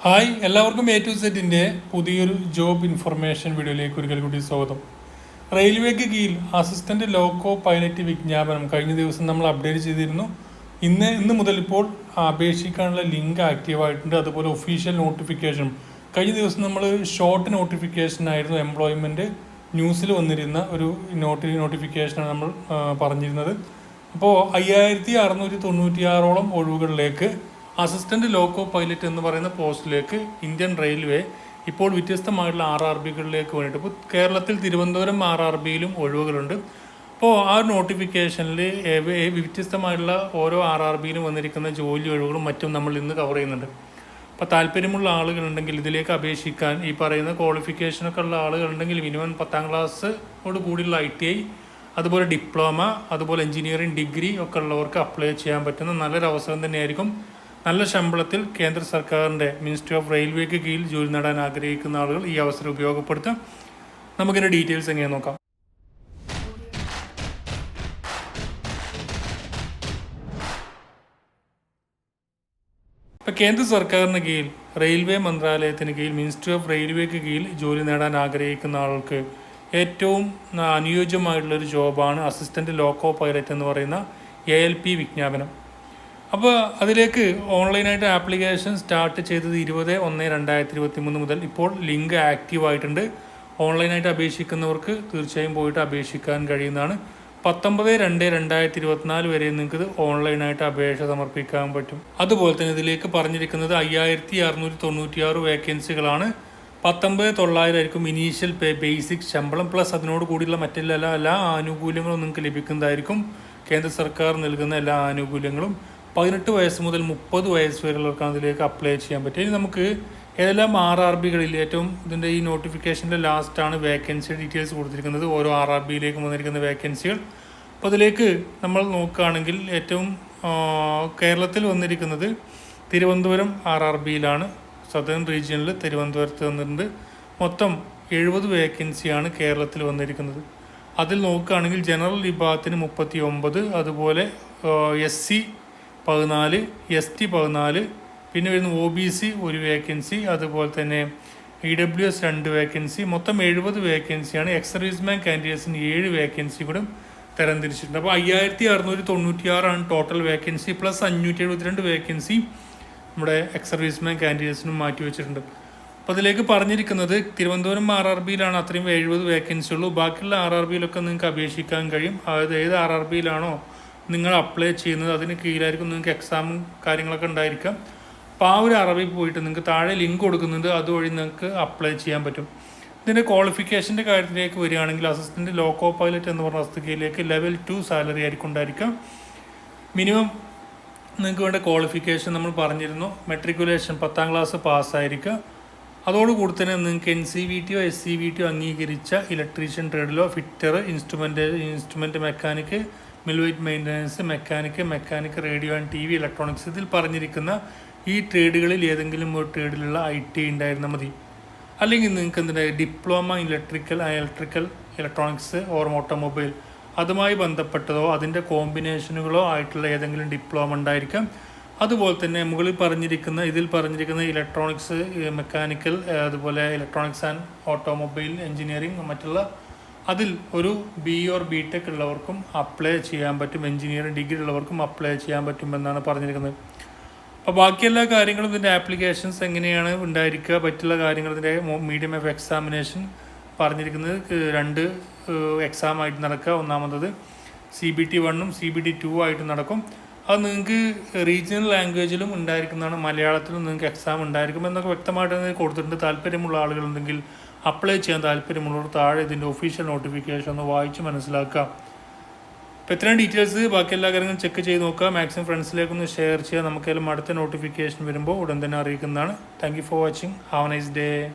Hi, എല്ലാവർക്കും A to Zന്റെ പുതിയൊരു job information വീഡിയോയിലേക്ക് ഒരിക്കൽ കൂടി സ്വാഗതം. റെയിൽവേക്ക് കീഴിൽ അസിസ്റ്റന്റ് ലോക്കോ പൈലറ്റ് വിജ്ഞാപനം കഴിഞ്ഞ ദിവസം നമ്മൾ അപ്ഡേറ്റ് ചെയ്തിരുന്നു. ഇന്ന് മുതൽ ഇപ്പോൾ അപേക്ഷിക്കാനുള്ള ലിങ്ക് ആക്റ്റീവ് ആയിട്ടുണ്ട്. അതുപോലെ ഒഫീഷ്യൽ നോട്ടിഫിക്കേഷൻ കഴിഞ്ഞ ദിവസം നമ്മൾ ഷോർട്ട് നോട്ടിഫിക്കേഷൻ ആയിരുന്നു എംപ്ലോയ്മെന്റ് ന്യൂസിൽ വന്നിരുന്ന ഒരു നോട്ടിഫിക്കേഷനാണ് നമ്മൾ പറഞ്ഞിരുന്നത്. അപ്പോൾ 5696 ഒഴിവുകളിലേക്ക് അസിസ്റ്റന്റ് ലോക്കോ പൈലറ്റ് എന്ന് പറയുന്ന പോസ്റ്റിലേക്ക് ഇന്ത്യൻ റെയിൽവേ ഇപ്പോൾ വ്യത്യസ്തമായിട്ടുള്ള RRBകളിലേക്ക് വേണ്ടിയിട്ട് ഇപ്പോൾ കേരളത്തിൽ തിരുവനന്തപുരം RRBയിലും ഒഴിവുകളുണ്ട്. അപ്പോൾ ആ നോട്ടിഫിക്കേഷനിൽ വ്യത്യസ്തമായിട്ടുള്ള ഓരോ RRBയിലും വന്നിരിക്കുന്ന ജോലി ഒഴിവുകളും മറ്റും നമ്മൾ ഇന്ന് കവർ ചെയ്യുന്നുണ്ട്. അപ്പോൾ താല്പര്യമുള്ള ആളുകളുണ്ടെങ്കിൽ ഇതിലേക്ക് അപേക്ഷിക്കാൻ ഈ പറയുന്ന ക്വാളിഫിക്കേഷനൊക്കെ ഉള്ള ആളുകളുണ്ടെങ്കിൽ മിനിമം 10ാം ക്ലാസ്സോട് കൂടിയുള്ള ITI, അതുപോലെ ഡിപ്ലോമ, അതുപോലെ എഞ്ചിനീയറിംഗ് ഡിഗ്രി ഒക്കെ ഉള്ളവർക്ക് അപ്ലൈ ചെയ്യാൻ പറ്റുന്ന നല്ലൊരു അവസരം തന്നെയായിരിക്കും. നല്ല ശമ്പളത്തിൽ കേന്ദ്ര സർക്കാരിൻ്റെ മിനിസ്ട്രി ഓഫ് റെയിൽവേക്ക് കീഴിൽ ജോലി നേടാൻ ആഗ്രഹിക്കുന്ന ആളുകൾ ഈ അവസരം ഉപയോഗപ്പെടുത്താം. നമുക്കിതിൻ്റെ ഡീറ്റെയിൽസ് എങ്ങനെ നോക്കാം. ഇപ്പോൾ കേന്ദ്ര സർക്കാരിന് കീഴിൽ റെയിൽവേ മന്ത്രാലയത്തിന് കീഴിൽ മിനിസ്ട്രി ഓഫ് റെയിൽവേക്ക് കീഴിൽ ജോലി നേടാൻ ആഗ്രഹിക്കുന്ന ആൾക്ക് ഏറ്റവും അനുയോജ്യമായിട്ടുള്ളൊരു ജോബാണ് അസിസ്റ്റന്റ് ലോക്കോ പൈലറ്റ് എന്ന് പറയുന്ന ALP വിജ്ഞാപനം. അപ്പോൾ അതിലേക്ക് ഓൺലൈനായിട്ട് ആപ്ലിക്കേഷൻ സ്റ്റാർട്ട് ചെയ്തത് 20/1/2023 മുതൽ ഇപ്പോൾ ലിങ്ക് ആക്റ്റീവ് ആയിട്ടുണ്ട്. ഓൺലൈനായിട്ട് അപേക്ഷിക്കുന്നവർക്ക് തീർച്ചയായും പോയിട്ട് അപേക്ഷിക്കാൻ കഴിയുന്നതാണ്. 19/2/2024 വരെ നിങ്ങൾക്ക് ഇത് ഓൺലൈനായിട്ട് അപേക്ഷ സമർപ്പിക്കാൻ പറ്റും. അതുപോലെ തന്നെ ഇതിലേക്ക് പറഞ്ഞിരിക്കുന്നത് 5696 വേക്കൻസികളാണ്. 19,900 ആയിരിക്കും ഇനീഷ്യൽ പേ, ബേസിക് ശമ്പളം പ്ലസ് അതിനോട് കൂടിയുള്ള മറ്റെല്ലാ ആനുകൂല്യങ്ങളും നിങ്ങൾക്ക് ലഭിക്കുന്നതായിരിക്കും. കേന്ദ്ര സർക്കാർ നൽകുന്ന എല്ലാ ആനുകൂല്യങ്ങളും 18 വയസ്സ് മുതൽ 30 വയസ്സ് വരെയുള്ളവർക്കാണ് ഇതിലേക്ക് അപ്ലൈ ചെയ്യാൻ പറ്റും. ഇനി നമുക്ക് ഏതെല്ലാം RRBകളിൽ ഏറ്റവും ഇതിൻ്റെ ഈ നോട്ടിഫിക്കേഷൻ്റെ ലാസ്റ്റാണ് വേക്കൻസി ഡീറ്റെയിൽസ് കൊടുത്തിരിക്കുന്നത്, ഓരോ RRBയിലേക്കും വന്നിരിക്കുന്ന വേക്കൻസികൾ. അപ്പോൾ അതിലേക്ക് നമ്മൾ നോക്കുകയാണെങ്കിൽ ഏറ്റവും കേരളത്തിൽ വന്നിരിക്കുന്നത് തിരുവനന്തപുരം RRBയിലാണ്. സദേൺ റീജിയനിൽ തിരുവനന്തപുരത്ത് വന്നിട്ടുണ്ട്. മൊത്തം 70 വേക്കൻസിയാണ് കേരളത്തിൽ വന്നിരിക്കുന്നത്. അതിൽ നോക്കുകയാണെങ്കിൽ ജനറൽ വിഭാഗത്തിന് 39, അതുപോലെ SC 14, ST 14, പിന്നെ വരുന്ന OBC 1 വേക്കൻസി, അതുപോലെ തന്നെ EWS 2 വേക്കൻസി, മൊത്തം 70 വേക്കൻസിയാണ്. എക്സ് സർവീസ്മാൻ കാൻഡിഡേറ്റ്സിന് 7 വേക്കൻസി കൂടെ തരംതിരിച്ചിട്ടുണ്ട്. അപ്പോൾ 5696 ടോട്ടൽ വേക്കൻസി പ്ലസ് 572 വേക്കൻസി നമ്മുടെ എക്സ് സർവീസ്മാൻ കാൻഡിഡേറ്റ്സിനും മാറ്റി വെച്ചിട്ടുണ്ട്. അപ്പോൾ അതിലേക്ക് പറഞ്ഞിരിക്കുന്നത് തിരുവനന്തപുരം RRBയിലാണ് അത്രയും 70 വേക്കൻസി ഉള്ളൂ. ബാക്കിയുള്ള RRBയിലൊക്കെ നിങ്ങൾക്ക് അപേക്ഷിക്കാൻ കഴിയും. അതായത് ഏത് RRBയിലാണോ നിങ്ങൾ അപ്ലൈ ചെയ്യുന്നത് അതിന് കീഴിലായിരിക്കും നിങ്ങൾക്ക് എക്സാമും കാര്യങ്ങളൊക്കെ ഉണ്ടായിരിക്കാം. അപ്പോൾ ആ ഒരു RRB പോയിട്ട് നിങ്ങൾക്ക് താഴെ ലിങ്ക് കൊടുക്കുന്നുണ്ട്, അതുവഴി നിങ്ങൾക്ക് അപ്ലൈ ചെയ്യാൻ പറ്റും. ഇതിൻ്റെ ക്വാളിഫിക്കേഷൻ്റെ കാര്യത്തിലേക്ക് വരികയാണെങ്കിൽ അസിസ്റ്റൻറ്റ് ലോക്കോ പൈലറ്റ് എന്ന് പറഞ്ഞ തസ്തികയിലേക്ക് ലെവൽ 2 സാലറി ആയിരിക്കും ഉണ്ടായിരിക്കാം. മിനിമം നിങ്ങൾക്ക് വേണ്ട ക്വാളിഫിക്കേഷൻ നമ്മൾ പറഞ്ഞിരുന്നു, മെട്രിക്കുലേഷൻ 10ാം ക്ലാസ് പാസ്സായിരിക്കുക. അതോടുകൂടി തന്നെ നിങ്ങൾക്ക് NCVTയോ SCVTയോ അംഗീകരിച്ച ഇലക്ട്രീഷ്യൻ ട്രേഡിലോ, fitter, instrument mechanic, millwright maintenance, mechanic radio and TV, electronics, ഇതിൽ പറഞ്ഞിരിക്കുന്ന ഈ ട്രേഡുകളിൽ ഏതെങ്കിലും ഒരു ട്രേഡിലുള്ള ITI ഉണ്ടായിരുന്നാൽ മതി. അല്ലെങ്കിൽ നിങ്ങൾക്ക് എന്തിനാ diploma electrical electronics or automobile അതുമായി ബന്ധപ്പെട്ടതോ അതിൻ്റെ കോമ്പിനേഷനുകളോ ആയിട്ടുള്ള ഏതെങ്കിലും ഡിപ്ലോമ ഉണ്ടായിരിക്കാം. അതുപോലെ തന്നെ ഇതിൽ പറഞ്ഞിരിക്കുന്ന ഇലക്ട്രോണിക്സ്, മെക്കാനിക്കൽ, അതുപോലെ ഇലക്ട്രോണിക്സ് ആൻഡ് ഓട്ടോമൊബൈൽ എഞ്ചിനീയറിംഗ് മറ്റുള്ള അതിൽ ഒരു BE or BTech ഉള്ളവർക്കും അപ്ലൈ ചെയ്യാൻ പറ്റും. എഞ്ചിനീയറിംഗ് ഡിഗ്രി ഉള്ളവർക്കും അപ്ലൈ ചെയ്യാൻ പറ്റുമെന്നാണ് പറഞ്ഞിരിക്കുന്നത്. അപ്പോൾ ബാക്കിയെല്ലാ കാര്യങ്ങളും ഇതിൻ്റെ ആപ്ലിക്കേഷൻസ് എങ്ങനെയാണ് ഉണ്ടായിരിക്കുക, പറ്റുള്ള കാര്യങ്ങൾ ഇതിൻ്റെ മീഡിയം ഓഫ് എക്സാമിനേഷൻ പറഞ്ഞിരിക്കുന്നത് 2 എക്സാം ആയിട്ട് നടക്കുക. ഒന്നാമത്തത് CBT 1ഉം CBT 2 ആയിട്ട് നടക്കും. അത് നിങ്ങൾക്ക് റീജിയണൽ ലാംഗ്വേജിലും ഉണ്ടായിരിക്കുന്നതാണ്, മലയാളത്തിലും നിങ്ങൾക്ക് എക്സാം ഉണ്ടായിരിക്കും എന്നൊക്കെ വ്യക്തമായിട്ട് കൊടുത്തിട്ടുണ്ട്. താല്പര്യമുള്ള ആളുകളുണ്ടെങ്കിൽ അപ്ലൈ ചെയ്യാൻ താല്പര്യമുള്ളവർ താഴെ ഇതിൻ്റെ ഒഫീഷ്യൽ നോട്ടിഫിക്കേഷൻ ഒന്ന് വായിച്ച് മനസ്സിലാക്കുക. അപ്പോൾ ഇത്രയും ഡീറ്റെയിൽസ് ബാക്കി എല്ലാ കാര്യങ്ങളും ചെക്ക് ചെയ്ത് നോക്കുക. മാക്സിമം ഫ്രണ്ട്സിലേക്കൊന്ന് ഷെയർ ചെയ്യുക. നമുക്കെല്ലാം അടുത്ത നോട്ടിഫിക്കേഷൻ വരുമ്പോൾ ഉടൻ തന്നെ അറിയിക്കുന്നതാണ്. Thank you for watching. Have a nice day.